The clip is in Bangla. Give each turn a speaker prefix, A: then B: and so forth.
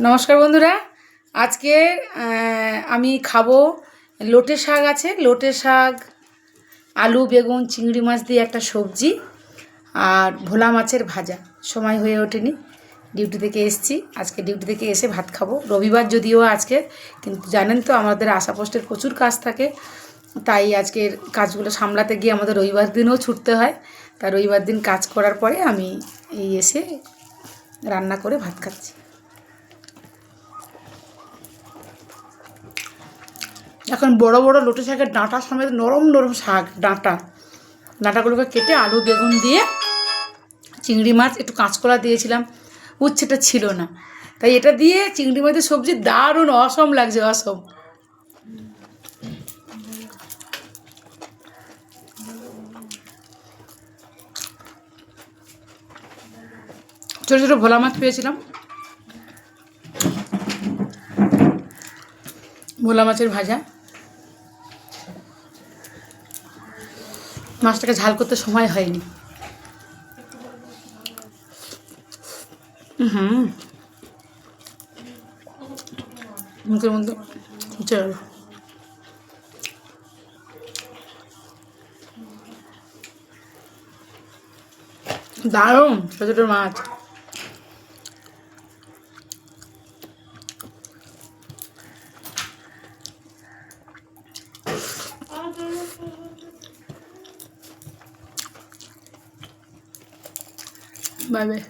A: নমস্কার বন্ধুরা, আজকে আমি খাবো লোটে শাক আছে। লোটে শাক, আলু, বেগুন, চিংড়ি মাছ দিয়ে একটা সবজি আর ভোলা মাছের ভাজা। সময় হয়ে ওঠেনি, ডিউটি থেকে এসেছি। আজকে ডিউটি থেকে এসে ভাত খাবো। রবিবার যদিও আজকে, কিন্তু জানেন তো আমাদের আশা পোস্টের প্রচুর কাজ থাকে, তাই আজকের কাজগুলো সামলাতে গিয়ে আমাদের রবিবার দিনও ছুটতে হয়। তা রবিবার দিন কাজ করার পরে আমি এই এসে রান্না করে ভাত খাচ্ছি। এখন বড় বড় লোটে শাকের ডাঁটা সমেত নরম নরম শাক, ডাঁটাগুলোকে কেটে আলু বেগুন দিয়ে, চিংড়ি মাছ, একটু কাঁচকলা দিয়েছিলাম, উচ্ছেটা ছিল না, তাই এটা দিয়ে চিংড়ি মাছের সবজি দারুণ অসম লাগছে, অসম। ছোটো ছোটো ভোলা মাছ পেয়েছিলাম, ভোলা মাছের ভাজা। মাছটাকে ঝাল করতে সময় হয়নি। মুখের মধ্যে চল দারুণ ছোটো ছোটো মাছ। Bye bye.